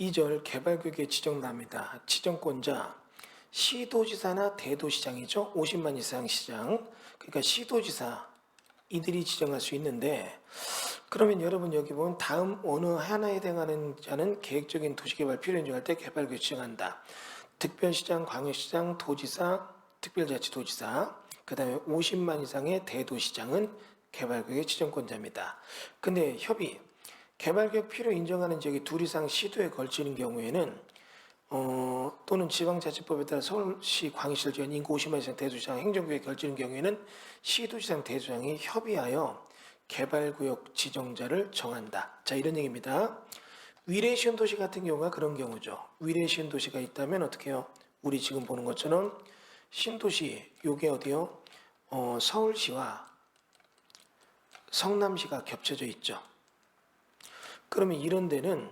2절 개발구역에 지정납니다. 지정권자 시도지사나 대도시장이죠. 50만 이상 시장. 그러니까 시도지사 이들이 지정할 수 있는데, 그러면 여러분 여기 보면 다음 어느 하나에 해당하는 자는 계획적인 도시개발 필요 인정할 때 개발구역 지정한다. 특별시장, 광역시장, 도지사, 특별자치도지사, 그 다음에 50만 이상의 대도시장은 개발구역의 지정권자입니다. 근데 협의, 개발구역 필요 인정하는 지역이 둘 이상 시도에 걸치는 경우에는 또는 지방자치법에 따라 서울시, 광역시를 지원 인구 50만 이상 대도시장 행정구역에 걸치는 경우에는 시도지상 대도시장이 협의하여 개발구역 지정자를 정한다. 자, 이런 얘기입니다. 위례시현 도시 같은 경우가 그런 경우죠. 위례시현 도시가 있다면 어떻게 해요? 우리 지금 보는 것처럼 신도시, 요게 어디요? 서울시와 성남시가 겹쳐져 있죠. 그러면 이런 데는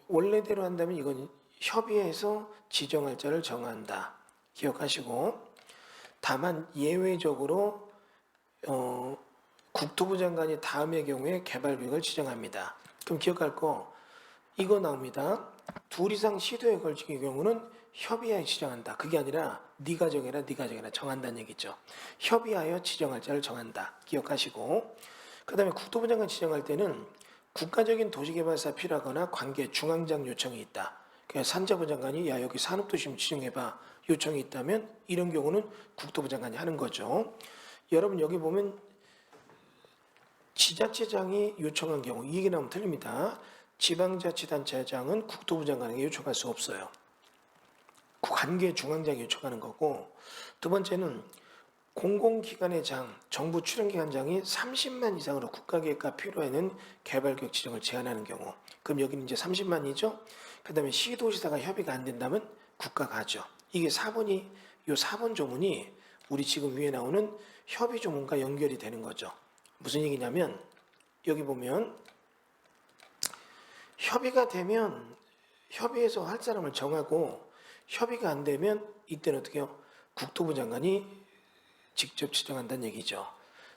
원래대로 한다면 이건 협의해서 지정할 자를 정한다. 기억하시고, 다만 예외적으로 국토부 장관이 다음의 경우에 개발구역을 지정합니다. 그럼 기억할 거 이거 나옵니다. 둘 이상 시도에 걸치는 경우는 협의하여 지정한다. 그게 아니라 네가 정해라, 네가 정해라 정한다는 얘기죠. 협의하여 지정할 자를 정한다. 기억하시고, 그 다음에 국토부 장관 지정할 때는 국가적인 도시개발사 필요하거나 관계 중앙장 요청이 있다. 그냥 산자부 장관이 야 여기 산업도시 지정해봐 요청이 있다면 이런 경우는 국토부 장관이 하는 거죠. 여러분 여기 보면 지자체장이 요청한 경우 이 얘기 나오면 틀립니다. 지방자치단체장은 국토부 장관에게 요청할 수 없어요. 관계 중앙장이 요청하는 거고, 두 번째는 공공기관의 장, 정부 출연기관장이 30만 이상으로 국가계획과 필요에는 개발구역 지정을 제한하는 경우, 그럼 여기는 이제 30만이죠. 그 다음에 시도지사가 협의가 안 된다면 국가가 하죠. 이게 4번이, 요 4번 조문이 우리 지금 위에 나오는 협의 조문과 연결이 되는 거죠. 무슨 얘기냐면 여기 보면 협의가 되면 협의해서 할 사람을 정하고, 협의가 안 되면 이때는 어떻게 해요? 국토부 장관이 직접 지정한다는 얘기죠.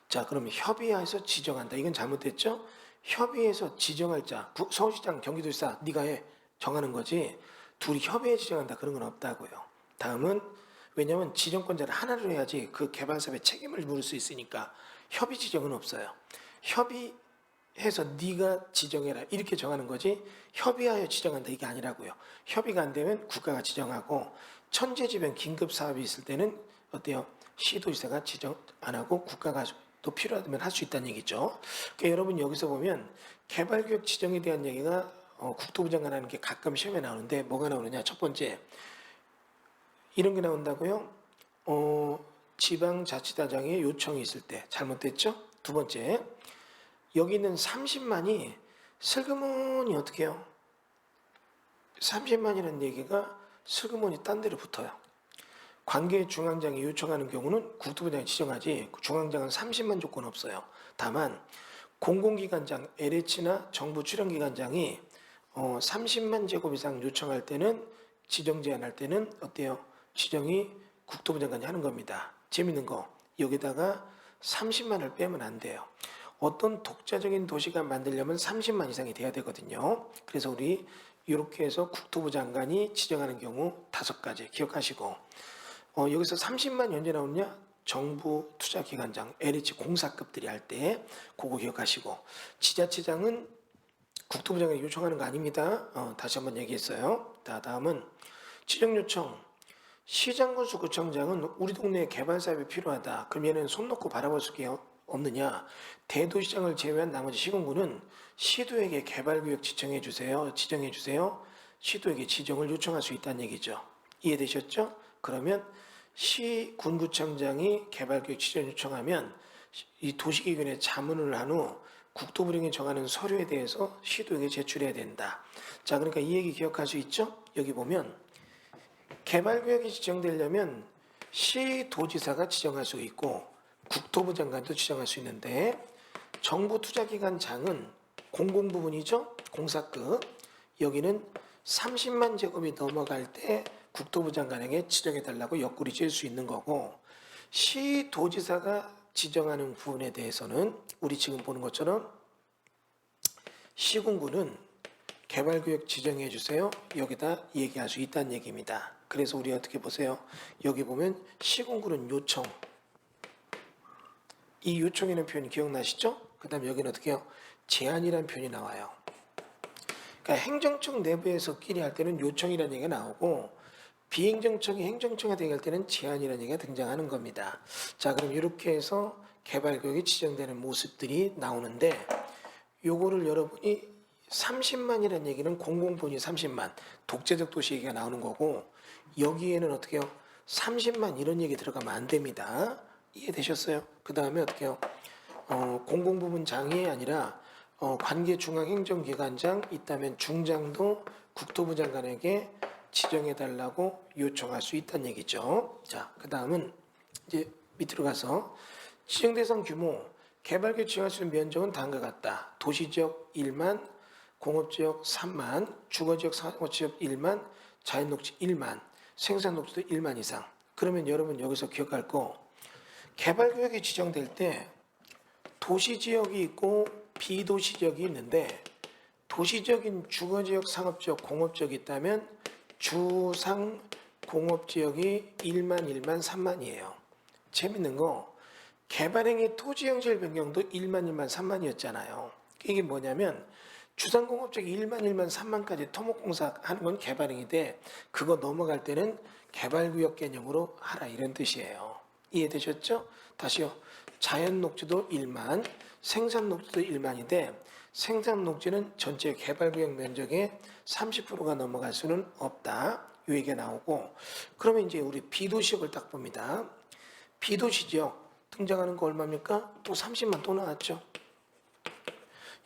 자, 그럼 협의해서 지정한다. 이건 잘못됐죠? 협의해서 지정할 자, 서울시장, 경기도지사 네가 해 정하는 거지 둘이 협의해 지정한다 그런 건 없다고요. 다음은 왜냐하면 지정권자를 하나로 해야지 그 개발사업에 책임을 물을 수 있으니까 협의 지정은 없어요. 협의해서 네가 지정해라 이렇게 정하는 거지 협의하여 지정한다 이게 아니라고요. 협의가 안 되면 국가가 지정하고, 천재지변 긴급사업이 있을 때는 어때요? 시도지사가 지정 안 하고 국가가 또 필요하다면 할 수 있다는 얘기죠. 그러니까 여러분 여기서 보면 개발구역 지정에 대한 얘기가 국토부 장관 하는 게 가끔 시험에 나오는데 뭐가 나오느냐. 첫 번째 이런 게 나온다고요. 지방자치단장의 요청이 있을 때 잘못됐죠. 두 번째 여기 있는 30만이 슬그머니 어떻게 해요? 30만이라는 얘기가 슬그머니 딴 데로 붙어요. 관계 중앙장이 요청하는 경우는 국토부장이 지정하지 중앙장은 30만 조건 없어요. 다만 공공기관장 LH나 정부 출연기관장이 30만 제곱 이상 요청할 때는 지정 제한할 때는 어때요? 지정이 국토부 장관이 하는 겁니다. 재밌는 거 여기다가 30만을 빼면 안 돼요. 어떤 독자적인 도시가 만들려면 30만 이상이 돼야 되거든요. 그래서 우리 이렇게 해서 국토부 장관이 지정하는 경우 5가지 기억하시고, 여기서 30만 언제 나오냐? 정부 투자기관장, LH 공사급들이 할 때 그거 기억하시고, 지자체장은 국토부 장관이 요청하는 거 아닙니다. 다시 한번 얘기했어요. 다음은 지정요청. 시장군수 구청장은 우리 동네에 개발사업이 필요하다. 그럼 얘는 손 놓고 바라볼 수게 없느냐? 대도시장을 제외한 나머지 시군구는 시도에게 개발구역 지정해 주세요. 시도에게 지정을 요청할 수 있다는 얘기죠. 이해되셨죠? 그러면 시군구청장이 개발구역 지정 요청하면 이 도시기관에 자문을 한 후 국토부령이 정하는 서류에 대해서 시도에게 제출해야 된다. 자, 그러니까 이 얘기 기억할 수 있죠? 여기 보면 개발구역이 지정되려면 시도지사가 지정할 수 있고 국토부 장관도 지정할 수 있는데, 정부 투자기관장은 공공부문이죠? 공사급. 여기는 30만 제곱이 넘어갈 때 국토부 장관에게 지정해달라고 옆구리 찔 수 있는 거고, 시도지사가 지정하는 부분에 대해서는 우리 지금 보는 것처럼 시군구는 개발구역 지정해 주세요. 여기다 얘기할 수 있다는 얘기입니다. 그래서 우리 어떻게 보세요? 여기 보면 시군구는 요청. 이 요청이라는 표현이 기억나시죠? 그 다음에 여기는 어떻게 해요? 제안이라는 표현이 나와요. 그러니까 행정청 내부에서끼리 할 때는 요청이라는 얘기가 나오고 비행정청이 행정청한테 얘기할 때는 제안이라는 얘기가 등장하는 겁니다. 자, 그럼 이렇게 해서 개발구역이 지정되는 모습들이 나오는데 요거를 여러분이 30만이라는 얘기는 공공분이 30만, 독재적 도시 얘기가 나오는 거고 여기에는 어떻게 해요? 30만 이런 얘기 들어가면 안 됩니다. 이해되셨어요? 그 다음에 어떻게 해요? 공공부문장이 아니라 관계중앙행정기관장 있다면 중장도 국토부 장관에게 지정해달라고 요청할 수 있다는 얘기죠. 자, 그 다음은 이제 밑으로 가서 지정대상 규모, 개발구역 지정할 수 있는 면적은 다음과 같다. 도시지역 1만, 공업지역 3만, 주거지역 상업지역 1만, 자연녹지 1만, 생산녹지도 1만 이상. 그러면 여러분 여기서 기억할 거 개발구역이 지정될 때 도시지역이 있고 비도시지역이 있는데 도시적인 주거지역, 상업지역, 공업지역이 있다면 주상 공업지역이 1만, 1만, 3만이에요. 재밌는 거 개발행위 토지형질 변경도 1만, 1만, 3만이었잖아요. 이게 뭐냐면 주상공업지역이 1만, 1만, 3만까지 토목공사 하는 건 개발행위인데 그거 넘어갈 때는 개발구역 개념으로 하라 이런 뜻이에요. 이해되셨죠? 다시요. 자연녹지도 1만, 생산녹지도 1만인데 생산녹지는 전체 개발구역 면적의 30%가 넘어갈 수는 없다. 이 얘기가 나오고 그러면 이제 우리 비도시역을 딱 봅니다. 비도시지역 등장하는 거 얼마입니까? 또 30만 또 나왔죠.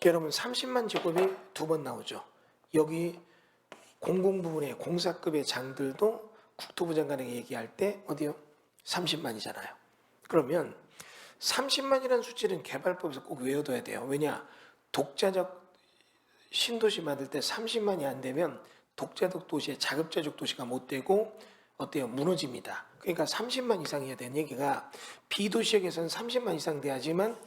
여러분 30만 제곱이 두 번 나오죠. 여기 공공부문의 공사급의 장들도 국토부 장관에게 얘기할 때 어디요? 30만이잖아요. 그러면 30만이라는 수치는 개발법에서 꼭 외워둬야 돼요. 왜냐? 독자적 신도시 만들 때 30만이 안 되면 독자적 도시에 자급자족 도시가 못 되고 어때요? 무너집니다. 그러니까 30만 이상이어야 되는 얘기가 비도시역에서는 30만 이상 돼야지만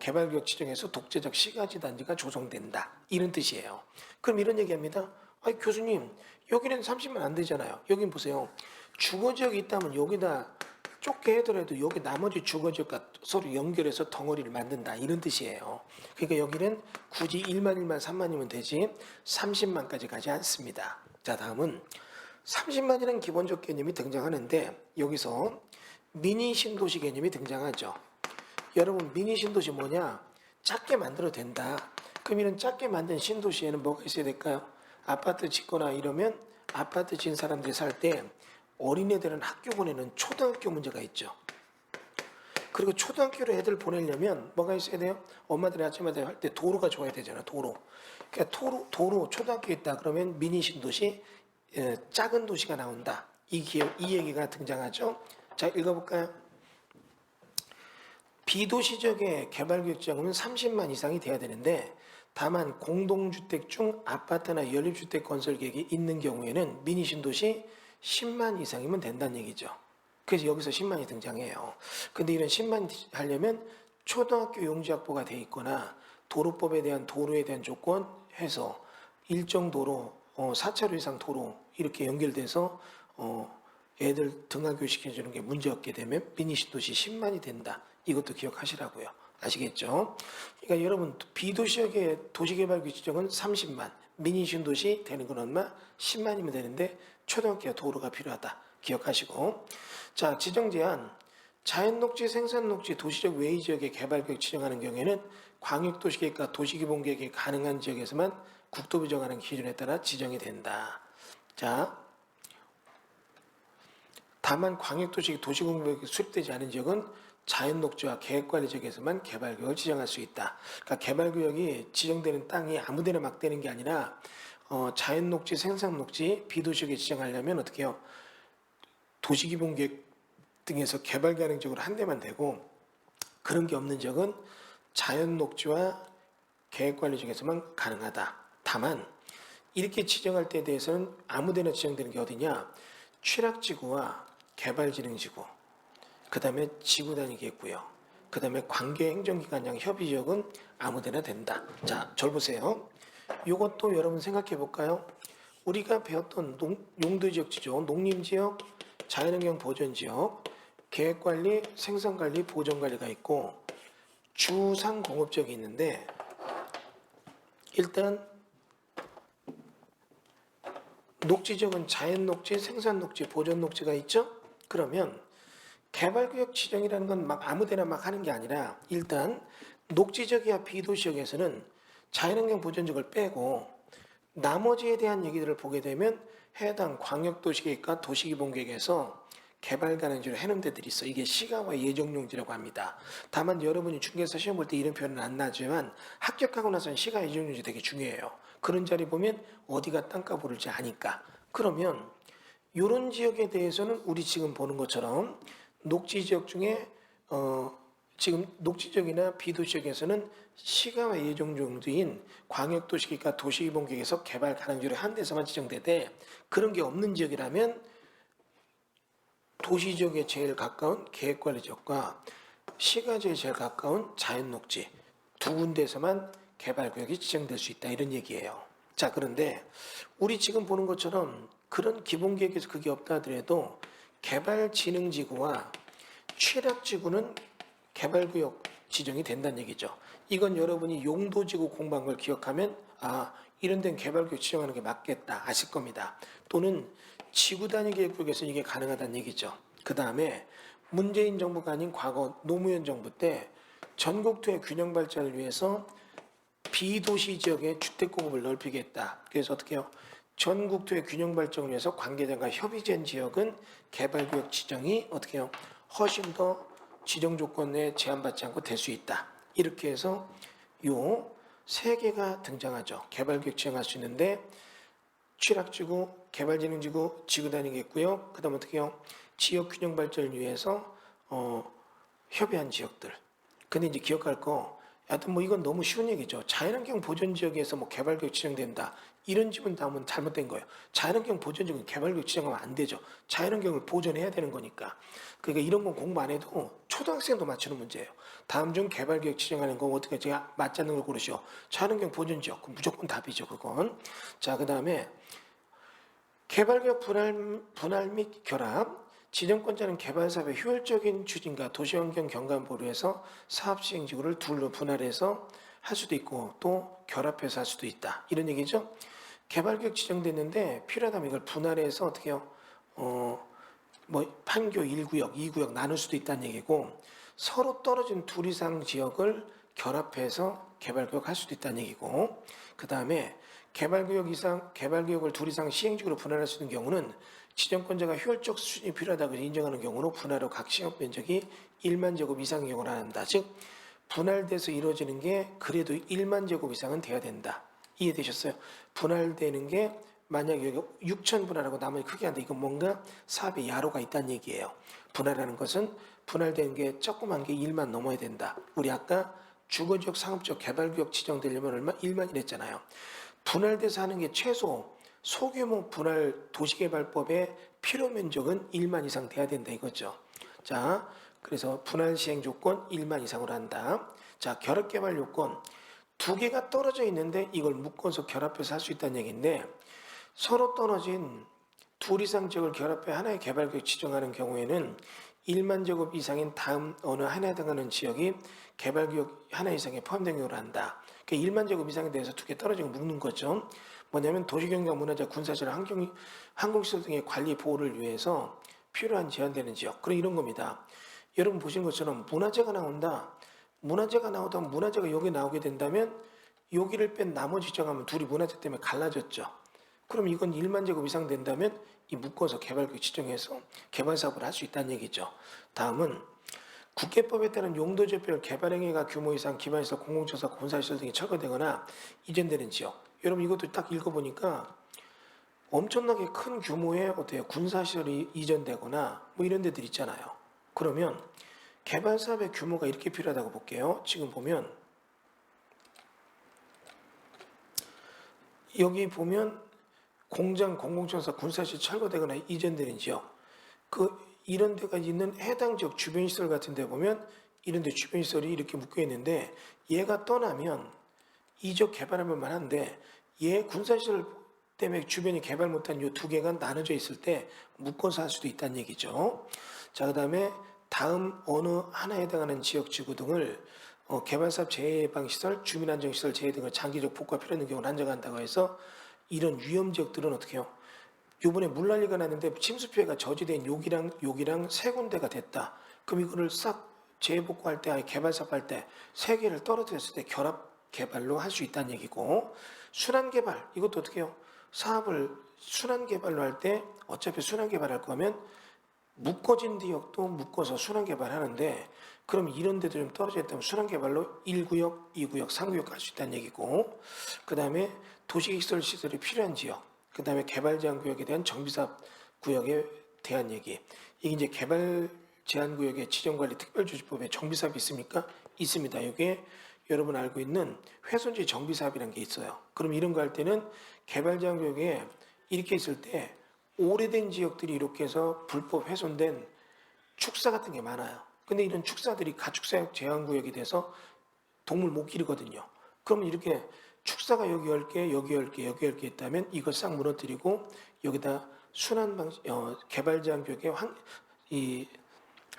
개발구역 지정에서 독재적 시가지 단지가 조성된다. 이런 뜻이에요. 그럼 이런 얘기합니다. 아니 교수님 여기는 30만 안 되잖아요. 여긴 보세요. 주거지역이 있다면 여기다 좁게 해더라도 여기 나머지 주거지역과 서로 연결해서 덩어리를 만든다. 이런 뜻이에요. 그러니까 여기는 굳이 1만, 1만, 3만이면 되지 30만까지 가지 않습니다. 자, 다음은 30만이라는 기본적 개념이 등장하는데 여기서 미니 신도시 개념이 등장하죠. 여러분 미니 신도시 뭐냐? 작게 만들어도 된다. 그럼 이런 작게 만든 신도시에는 뭐가 있어야 될까요? 아파트 짓거나 이러면 아파트 지은 사람들이 살 때 어린애들은 학교 보내는 초등학교 문제가 있죠. 그리고 초등학교로 애들 보내려면 뭐가 있어야 돼요? 엄마들이 아침마다 할 때 도로가 좋아야 되잖아. 도로. 그러니까 도로 초등학교에 있다 그러면 미니 신도시 작은 도시가 나온다. 이 얘기가 등장하죠. 자, 읽어볼까요? 비도시적의 개발구역 지정은 30만 이상이 돼야 되는데 다만 공동주택 중 아파트나 연립주택 건설 계획이 있는 경우에는 미니 신도시 10만 이상이면 된다는 얘기죠. 그래서 여기서 10만이 등장해요. 근데 이런 10만 하려면 초등학교 용지 확보가 돼 있거나 도로법에 대한 도로에 대한 조건 해서 일정 도로, 4차로 이상 도로 이렇게 연결돼서 애들 등하교 시켜주는 게 문제 없게 되면 미니 신도시 10만이 된다. 이것도 기억하시라고요. 아시겠죠? 그러니까 여러분 비도시역의 도시개발구역 지정은 30만, 미니 신도시 되는 건 얼마? 10만이면 되는데 초등학교 도로가 필요하다. 기억하시고 자 지정제한 자연녹지, 생산녹지, 도시적 외의 지역의 개발구역 지정하는 경우에는 광역도시계획과 도시기본계획이 가능한 지역에서만 국토부 정하는 기준에 따라 지정이 된다. 자 다만 광역도시 도시공급이 수립되지 않은 지역은 자연녹지와 계획관리 지역에서만 개발구역을 지정할 수 있다. 그러니까 개발구역이 지정되는 땅이 아무데나 막 되는 게 아니라 자연녹지, 생산녹지, 비도시역에 지정하려면 어떻게 해요? 도시기본계획 등에서 개발가능적으로 한 대만 되고 그런 게 없는 지역은 자연녹지와 계획관리 지역에서만 가능하다. 다만 이렇게 지정할 때에 대해서는 아무데나 지정되는 게 어디냐? 취락지구와 개발진흥지구, 그 다음에 지구단위계획구요, 그 다음에 관계행정기관장 협의지역은 아무데나 된다. 자, 절 보세요. 이것도 여러분 생각해 볼까요? 우리가 배웠던 용도지역 지정, 농림지역, 자연환경 보전지역, 계획관리, 생산관리, 보전관리가 있고 주상공업지역이 있는데 일단 녹지지역은 자연녹지, 생산녹지, 보전녹지가 있죠? 그러면 개발구역 지정이라는 건 막 아무데나 막 하는 게 아니라 일단 녹지지역이야 비도시역에서는 자연환경 보전지역을 빼고 나머지에 대한 얘기들을 보게 되면 해당 광역도시계획과 도시기본계획에서 개발 가능지를 해놓은 데들이 있어. 이게 시가와 예정용지라고 합니다. 다만 여러분이 중개사 시험 볼 때 이런 표현은 안 나지만 합격하고 나서는 시가 예정용지 되게 중요해요. 그런 자리 보면 어디가 땅값 오를지 아니까. 그러면 이런 지역에 대해서는 우리 지금 보는 것처럼 녹지지역 중에 지금 녹지지역이나 비도시지역에서는 시가와 예정용지인 광역도시계획과 도시기본계획에서 개발 가능지를 한 데서만 지정되되 그런 게 없는 지역이라면 도시지역에 제일 가까운 계획관리지역과 시가지역에 제일 가까운 자연녹지 두 군데에서만 개발구역이 지정될 수 있다 이런 얘기예요. 자, 그런데 우리 지금 보는 것처럼 그런 기본계획에서 그게 없다 하더라도 개발진흥지구와 취락지구는 개발구역 지정이 된다는 얘기죠. 이건 여러분이 용도지구 공부한 걸 기억하면 이런 데는 개발구역 지정하는 게 맞겠다 아실 겁니다. 또는 지구단위 계획구역에서 이게 가능하다는 얘기죠. 그 다음에 문재인 정부가 아닌 과거 노무현 정부 때 전국토의 균형 발전을 위해서 비도시 지역의 주택 공급을 넓히겠다. 그래서 어떻게 해요? 전국토의 균형 발전을 위해서 관계자가 협의된 지역은 개발구역 지정이 어떻게 해요? 훨씬 더 지정 조건에 제한받지 않고 될 수 있다. 이렇게 해서 요 세 개가 등장하죠. 개발구역 지정할 수 있는데 취락지구, 개발진흥지구, 지구단위겠고요. 그 다음 어떻게 해요? 지역균형 발전을 위해서 협의한 지역들. 근데 이제 기억할 거 하여튼 뭐 이건 너무 쉬운 얘기죠. 자연환경 보전지역에서 뭐 개발구역 지정된다. 이런 집은 다음은 잘못된 거예요. 자연환경 보전지역은 개발구역 지정하면 안 되죠. 자연환경을 보존해야 되는 거니까. 그러니까 이런 건 공부 안 해도 초등학생도 맞추는 문제예요. 다음 중 개발구역 지정하는 거 어떻게 제가 맞지 않는 걸 고르시오. 자연환경 보전지역. 그럼 무조건 답이죠. 그건. 자, 그 다음에 개발구역 분할 및 결합. 지정권자는 개발사업의 효율적인 추진과 도시환경 경관 보류해서 사업 시행지구를 둘로 분할해서 할 수도 있고 또 결합해서 할 수도 있다. 이런 얘기죠. 개발구역 지정됐는데 필요하다면 이걸 분할해서 어떻게 해요? 판교 1구역, 2구역 나눌 수도 있다는 얘기고 서로 떨어진 둘 이상 지역을 결합해서 개발구역 할 수도 있다는 얘기고 그 다음에 개발구역을 둘 이상 시행지구로 분할할 수 있는 경우는 지정권자가 효율적 수준이 필요하다고 인정하는 경우로 분할 후 각 시업 면적이 1만 제곱 이상의 경우를 한다. 즉 분할돼서 이루어지는 게 그래도 1만 제곱 이상은 돼야 된다. 이해되셨어요? 분할되는 게 만약 여기 6천 분할하고 나머지 크게 한다. 이건 뭔가 사업에 야로가 있다는 얘기예요. 분할하는 것은 분할된 게 조그만 게 1만 넘어야 된다. 우리 아까 주거지역 상업지역 개발구역 지정되려면 얼마? 1만이랬 했잖아요. 분할돼서 하는 게 최소 소규모 분할 도시개발법의 필요 면적은 1만 이상 돼야 된다 이거죠. 자, 그래서 분할 시행 조건 1만 이상으로 한다. 자, 결합개발 요건 두 개가 떨어져 있는데 이걸 묶어서 결합해서 할 수 있다는 얘기인데 서로 떨어진 둘 이상 지역을 결합해 하나의 개발구역 지정하는 경우에는 1만 제곱 이상인 다음 어느 하나에 해당하는 지역이 개발구역 하나 이상에 포함된 경우를 한다. 그러니까 1만 제곱 이상에 대해서 두 개 떨어지고 묶는 거죠. 뭐냐면 도시경관 문화재 군사시설 항공시설 등의 관리 보호를 위해서 필요한 제한되는 지역 그런 이런 겁니다. 여러분 보신 것처럼 문화재가 나온다. 문화재가 나오다 문화재가 여기 나오게 된다면 여기를 뺀 나머지 지정하면 둘이 문화재 때문에 갈라졌죠. 그럼 이건 1만 제곱 이상 된다면 이 묶어서 개발구역 지정해서 개발사업을 할 수 있다는 얘기죠. 다음은 국계법에 따른 용도지역별 개발행위가 규모 이상 기반시설, 공공청사, 군사시설 등이 철거되거나 이전되는 지역. 여러분 이것도 딱 읽어보니까 엄청나게 큰 규모의 어때요? 군사시설이 이전되거나 뭐 이런 데들 있잖아요. 그러면 개발사업의 규모가 이렇게 필요하다고 볼게요. 지금 보면 여기 보면 공장, 공공청사, 군사시설 철거되거나 이전되는 지역 이런 데가 있는 해당 지역 주변시설 같은 데 보면 이런 데 주변시설이 이렇게 묶여 있는데 얘가 떠나면 이적 개발하면 만한데 얘 군사시설 때문에 주변이 개발 못한 이 두 개가 나눠져 있을 때 묶어서 할 수도 있다는 얘기죠. 자, 그 다음에 다음 어느 하나에 해당하는 지역 지구 등을 개발사업 재해방시설, 주민안정시설 재해 등을 장기적 복구가 필요한 경우를 한정한다고 해서 이런 위험 지역들은 어떻게 해요? 이번에 물난리가 났는데 침수 피해가 저지된 여기랑 세 군데가 됐다. 그럼 이거를 싹 재해복구할 때, 아니 개발사업 할 때 세 개를 떨어뜨렸을 때 결합 개발로 할 수 있다는 얘기고, 순환 개발 이것도 어떻게 해요? 사업을 순환 개발로 할 때 어차피 순환 개발할 거면 묶어진 지역도 묶어서 순환 개발하는데, 그럼 이런 데도 좀 떨어져 있다면 순환 개발로 1구역, 2구역, 3구역 할 수 있다는 얘기고, 그 다음에 도시시설 시설이 필요한 지역, 그 다음에 개발 제한 구역에 대한 정비사업 구역에 대한 얘기. 이게 이제 개발 제한 구역의 지정관리 특별조치법에 정비사업이 있습니까? 있습니다. 이게 여러분 알고 있는 훼손지 정비사업이라는 게 있어요. 그럼 이런 거 할 때는 개발 제한 구역에 이렇게 있을 때 오래된 지역들이 이렇게 해서 불법 훼손된 축사 같은 게 많아요. 근데 이런 축사들이 가축사육 제한구역이 돼서 동물 못 기르거든요. 그러면 이렇게 축사가 여기 10개, 여기 10개, 여기 10개 있다면 이걸 싹 무너뜨리고 여기다 순환 방식, 개발 제한구역에 이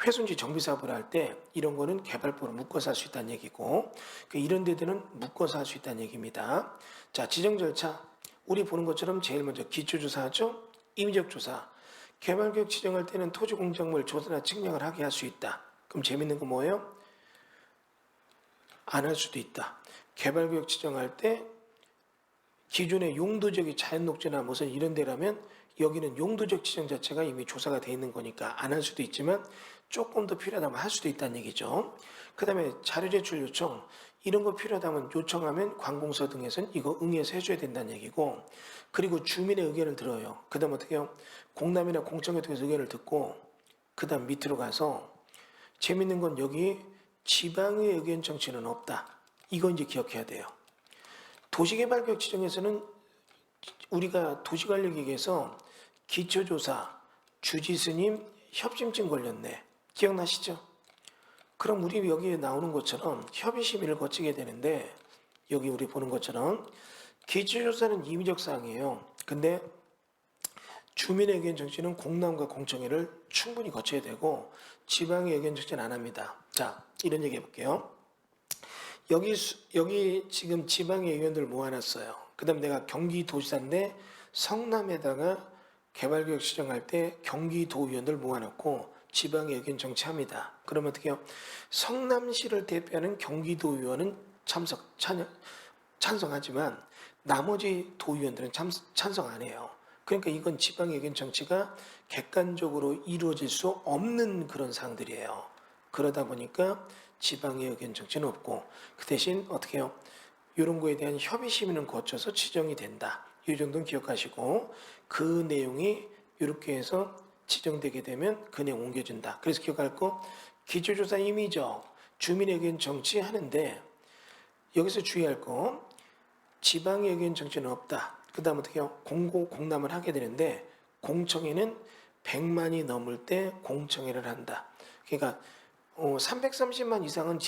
훼손지 정비 사업을 할 때 이런 거는 개발법으로 묶어서 할 수 있다는 얘기고, 이런 데들은 묶어서 할 수 있다는 얘기입니다. 자, 지정 절차. 우리 보는 것처럼 제일 먼저 기초조사하죠. 임의적 조사. 개발구역 지정할 때는 토지공작물 조사나 측량을 하게 할 수 있다. 그럼 재밌는 거 뭐예요? 안 할 수도 있다. 개발구역 지정할 때 기존의 용도적인 자연녹지나 무슨 이런 데라면 여기는 용도적 지정 자체가 이미 조사가 돼 있는 거니까 안 할 수도 있지만 조금 더 필요하다면 할 수도 있다는 얘기죠. 그 다음에 자료 제출 요청. 이런 거 필요하다면 요청하면 관공서 등에서는 이거 응해서 해줘야 된다는 얘기고, 그리고 주민의 의견을 들어요. 그 다음 어떻게 해요? 공남이나 공청회 통해서 의견을 듣고 그 다음 밑으로 가서 재밌는 건 여기 지방의 의견 정치는 없다. 이거 이제 기억해야 돼요. 도시개발구역 지정에서는 우리가 도시관리기획에서 기초조사, 주지스님, 협심증 걸렸네. 기억나시죠? 그럼 우리 여기에 나오는 것처럼 협의심의를 거치게 되는데, 여기 우리 보는 것처럼 기초조사는 임의적 사항이에요. 근데 주민의 의견 정치는 공남과 공청회를 충분히 거쳐야 되고 지방의 의견 정치는 안 합니다. 자, 이런 얘기 해볼게요. 여기 지금 지방의 의견들 모아놨어요. 그 다음 내가 경기도지사인데 성남에다가 개발구역 지정할 때 경기도의원들 모아놓고 지방의 의견 정치합니다. 그러면 어떻게 해요? 성남시를 대표하는 경기도의원은 찬성하지만 나머지 도의원들은 찬성 안 해요. 그러니까 이건 지방의 의견 정치가 객관적으로 이루어질 수 없는 그런 사항들이에요. 그러다 보니까 지방의 의견 정치는 없고, 그 대신 어떻게 해요? 이런 거에 대한 협의 심의는 거쳐서 지정이 된다. 이 정도는 기억하시고, 그 내용이 이렇게 해서 지정되게 되면 그 내용 옮겨준다. 그래서 기억할 거, 기초조사 임의적 주민의 의견 정치하는데 여기서 주의할 거, 지방의 의견 정치는 없다. 그 다음 어떻게 해요? 공남을 하게 되는데 공청회는 100만이 넘을 때 공청회를 한다. 그러니까 330만 이상은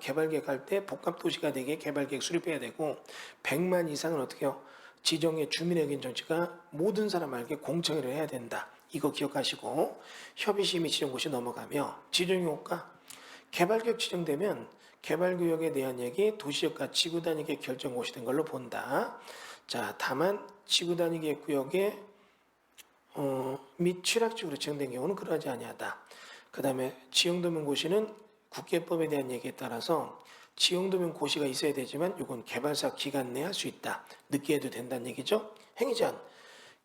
개발계획 할 때 복합도시가 되게 개발계획 수립해야 되고, 100만 이상은 어떻게 해요? 지정의 주민의 의견 정치가 모든 사람에게 공청회를 해야 된다. 이거 기억하시고, 협의심의 지정고시 넘어가며 지정효과. 개발계획 지정되면 개발구역에 대한 얘기, 도시역과 지구단위계획 결정고시 된 걸로 본다. 자, 다만 지구단위계획 구역에 및 취락지구로 지정된 경우는 그러하지 아니하다. 그 다음에 지형도면고시는 국계법에 대한 얘기에 따라서 지형도면고시가 있어야 되지만 이건 개발사업 기간 내에 할 수 있다. 늦게 해도 된다는 얘기죠. 행위제한.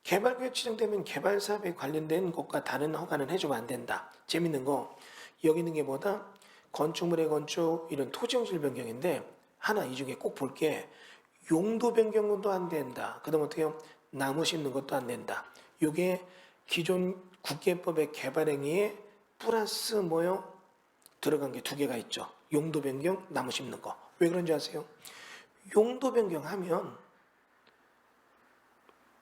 개발구역 지정되면 개발사업에 관련된 것과 다른 허가는 해주면 안 된다. 재밌는 거 여기 있는 게 뭐다? 건축물의 건축, 이런 토지용질 변경인데 하나 이 중에 꼭 볼 게 용도 변경도 안 된다. 그 다음 어떻게 해요? 나무 심는 것도 안 된다. 이게 기존 국계법의 개발행위에 플러스 뭐요? 들어간 게 두 개가 있죠. 용도 변경, 나무 심는 거. 왜 그런지 아세요? 용도 변경하면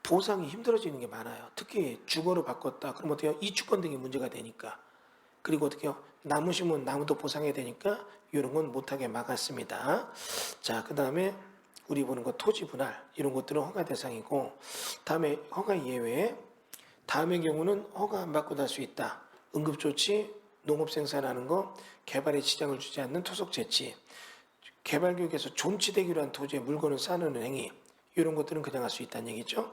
보상이 힘들어지는 게 많아요. 특히 주거로 바꿨다. 그럼 어떻게 해요? 이주권 등이 문제가 되니까. 그리고 어떻게 해요? 나무 심으면 나무도 보상해야 되니까 이런 건 못하게 막았습니다. 자, 그 다음에 우리 보는 거 토지 분할 이런 것들은 허가 대상이고, 다음에 허가 예외, 다음의 경우는 허가 안 받고 날 수 있다. 응급조치, 농업 생산하는 거, 개발에 지장을 주지 않는 토속 재치, 개발구역에서 존치되기로 한 토지에 물건을 쌓는 행위, 이런 것들은 그냥 할 수 있다는 얘기죠.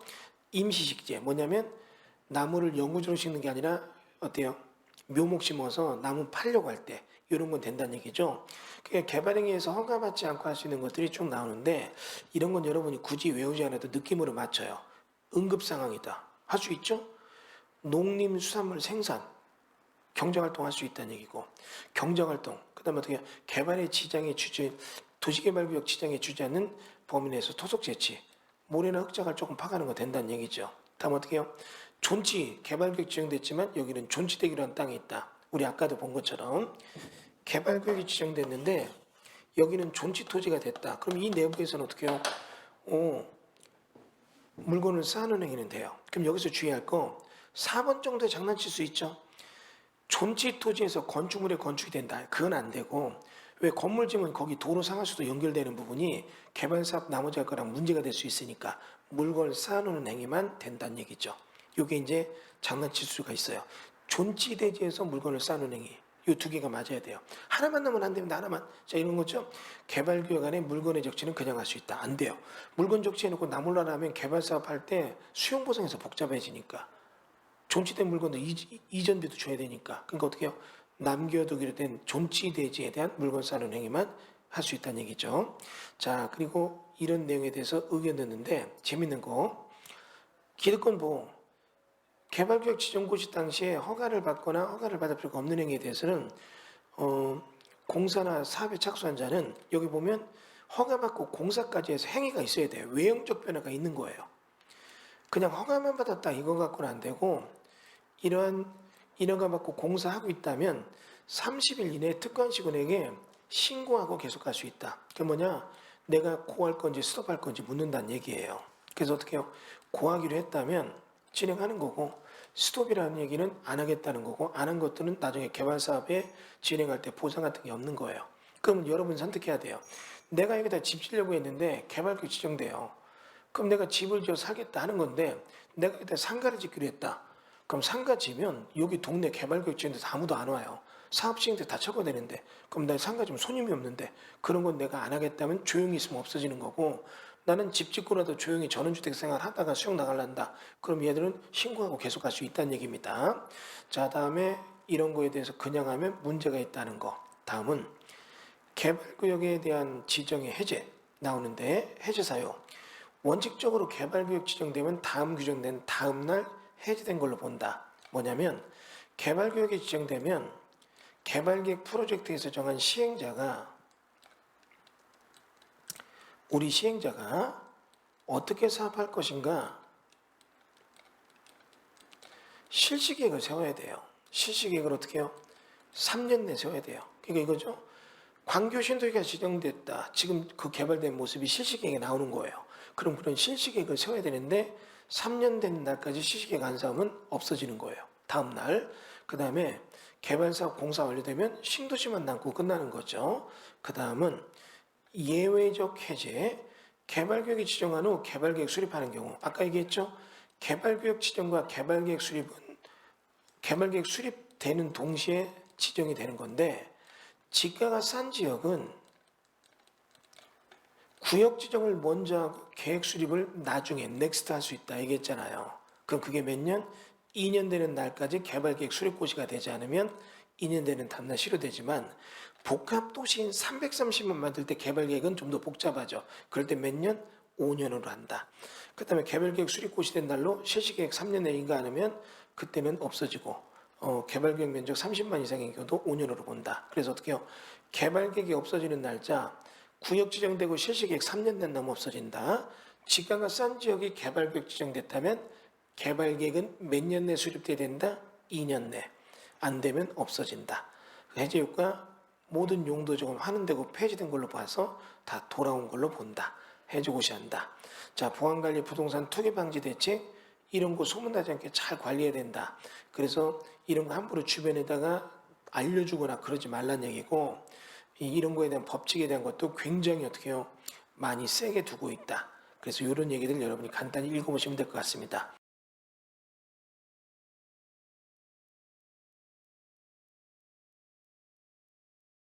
임시식재, 뭐냐면 나무를 영구적으로 심는 게 아니라 어때요? 묘목 심어서 나무 팔려고 할 때 이런 건 된다는 얘기죠. 그러니까 개발행위에서 허가받지 않고 할 수 있는 것들이 쭉 나오는데, 이런 건 여러분이 굳이 외우지 않아도 느낌으로 맞춰요. 응급 상황이다. 할 수 있죠? 농림수산물 생산, 경제활동 할 수 있다는 얘기고, 경제활동, 그 다음에 어떻게 개발의 지장에 주지, 도시개발구역 지장에 주지 않는 범위 내에서 토속 재치, 모래나 흙자갈 조금 파가는 거 된다는 얘기죠. 다음 어떻게 해요? 존치, 개발구역 지정됐지만 여기는 존치되기로 한 땅이 있다. 우리 아까도 본 것처럼 개발구역이 지정됐는데 여기는 존치 토지가 됐다. 그럼 이 내부에서는 어떻게 해요? 물건을 쌓는 행위는 돼요. 그럼 여기서 주의할 거 4번 정도에 장난칠 수 있죠. 존치 토지에서 건축물에 건축이 된다. 그건 안 되고, 왜 건물 지면 거기 도로 상하수도 연결되는 부분이 개발사업 나머지 할 거랑 문제가 될 수 있으니까 물건을 쌓아놓는 행위만 된다는 얘기죠. 이게 이제 장난칠 수가 있어요. 존치 대지에서 물건을 쌓아놓는 행위. 이 두 개가 맞아야 돼요. 하나만 넣으면 안 됩니다. 하나만. 자, 이런 거죠. 개발구역 안에 물건의 적치는 그냥 할 수 있다. 안 돼요. 물건 적치해놓고 나몰라라 하면 개발사업 할 때 수용보상에서 복잡해지니까. 존치된 물건도 이전비도 줘야 되니까. 그러니까 어떻게 해요? 남겨두기로 된 존치 대지에 대한 물건 쌓는 행위만 할 수 있다는 얘기죠. 자, 그리고 이런 내용에 대해서 의견 듣는데 재밌는 거. 기득권보호, 개발구역 지정고시 당시에 허가를 받거나 허가를 받을 필요가 없는 행위에 대해서는 공사나 사업에 착수한 자는 여기 보면 허가받고 공사까지 해서 행위가 있어야 돼요. 외형적 변화가 있는 거예요. 그냥 허가만 받았다 이거 갖고는 안 되고, 이러한 인허가 받고 공사하고 있다면 30일 이내에 특권시군에게 신고하고 계속할 수 있다. 그게 뭐냐? 내가 고할 건지 스톱할 건지 묻는다는 얘기예요. 그래서 어떻게 해요? 고하기로 했다면 진행하는 거고, 스톱이라는 얘기는 안 하겠다는 거고, 안 한 것들은 나중에 개발사업에 진행할 때 보상 같은 게 없는 거예요. 그러면 여러분 선택해야 돼요. 내가 여기다 집 지려고 했는데 개발구 지정돼요. 그럼 내가 집을 지어 살겠다 하는 건데 내가 여기다 상가를 짓기로 했다. 그럼 상가 지면 여기 동네 개발구역 지는데서 아무도 안 와요. 사업 시행 때 다 처벌되는데, 그럼 나 상가 지면 손님이 없는데, 그런 건 내가 안 하겠다면 조용히 있으면 없어지는 거고, 나는 집 짓고라도 조용히 전원주택 생활 하다가 수용 나갈란다. 그럼 얘들은 신고하고 계속 할 수 있다는 얘기입니다. 자, 다음에 이런 거에 대해서 그냥 하면 문제가 있다는 거. 다음은 개발구역에 대한 지정의 해제 나오는데, 해제 사유. 원칙적으로 개발구역 지정되면 다음 규정된 다음 날 해제된 걸로 본다. 뭐냐면 개발구역이 지정되면 개발계획 프로젝트에서 정한 시행자가, 우리 시행자가 어떻게 사업할 것인가 실시계획을 세워야 돼요. 실시계획을 어떻게 해요? 3년 내 세워야 돼요. 그러니까 이거죠. 광교신도시가 지정됐다. 지금 그 개발된 모습이 실시계획에 나오는 거예요. 그럼 그런 실시계획을 세워야 되는데 3년 된 날까지 실시계획 안 세우면 없어지는 거예요. 다음 날. 그 다음에 개발사업 공사 완료되면 신도시만 남고 끝나는 거죠. 그 다음은 예외적 해제. 개발구역이 지정한 후 개발계획 수립하는 경우. 아까 얘기했죠. 개발구역 지정과 개발계획 수립은 개발계획 수립되는 동시에 지정이 되는 건데, 지가가 싼 지역은 구역 지정을 먼저 하고 계획 수립을 나중에 넥스트 할 수 있다 얘기했잖아요. 그럼 그게 몇 년? 2년 되는 날까지 개발계획 수립고시가 되지 않으면 2년 되는 다음날 실효되지만, 복합도시인 330만 만들 때 개발계획은 좀 더 복잡하죠. 그럴 때 몇 년? 5년으로 한다. 그 다음에 개발계획 수립고시 된 날로 실시계획 3년 내에 인가 안 하면 그때는 없어지고, 개발계획 면적 30만 이상의 경우도 5년으로 본다. 그래서 어떻게 해요? 개발계획이 없어지는 날짜, 구역 지정되고 실시계획 3년 된 다음 없어진다. 지가가 싼 지역이 개발계획 지정됐다면 개발계획은 몇 년 내 수립돼야 된다? 2년 내. 안 되면 없어진다. 해제 효과 모든 용도적으로 환원되고 폐지된 걸로 봐서 다 돌아온 걸로 본다. 해주고시한다. 자, 보안관리 부동산 투기 방지 대책, 이런 거 소문나지 않게 잘 관리해야 된다. 그래서 이런 거 함부로 주변에다가 알려주거나 그러지 말란 얘기고, 이런 거에 대한 법칙에 대한 것도 굉장히 어떻게 해요? 많이 세게 두고 있다. 그래서 이런 얘기들 여러분이 간단히 읽어보시면 될 것 같습니다.